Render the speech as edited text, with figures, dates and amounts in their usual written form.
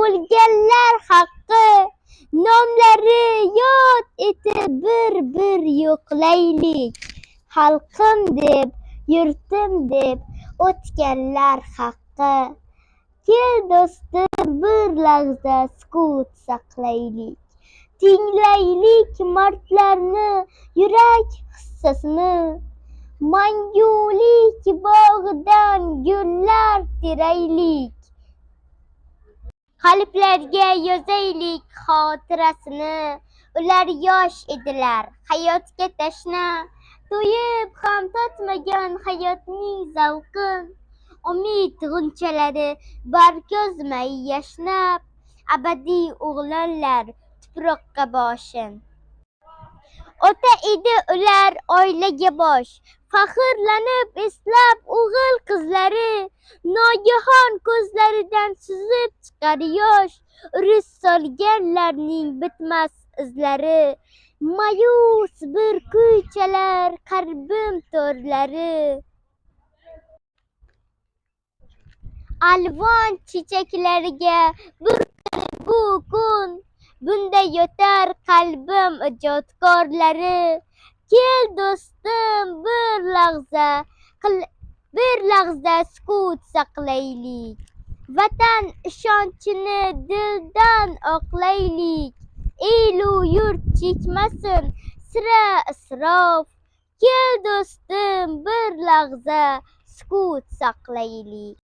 o'lganlar haqqi, nomlari yod etib bir yo'qlaylik. Xalqim deb, yurtim deb o'tganlar haqqi. Kel do'stim, bir lahza sukut saqlaylik. Tinglaylik mardlarni yurak hissasini. Mangulik bog'idan gullar teraylik. Qalblarga yozaylik xotirasini. Ular yosh edilar, hayotga tashna, to'yib ham tatmagan hayotning zavqin. Umid g'unchalari bargozmay yashnab, abadiy o'g'lonlar tuproqqa boshin. Ota edi ular oilaga bosh, faxrlanib eslab o'g'il qizlari. Nogahon ko'zlaridan suzib chiqar yosh, urush solganlarning bitmas izlari. Ma'yus bir kuy chalar qalbim to'rlari. Alvon chechaklarga burkanib bu kun, bunda yotar qalbim ijodkorlari. Kel do'stim, bir lahza sukut saqlaylik. Vatan ishonchini dildan oqlaylik. Elu yurt chekmasin sira isrof. Kel do'stim, bir lahza sukut saqlaylik.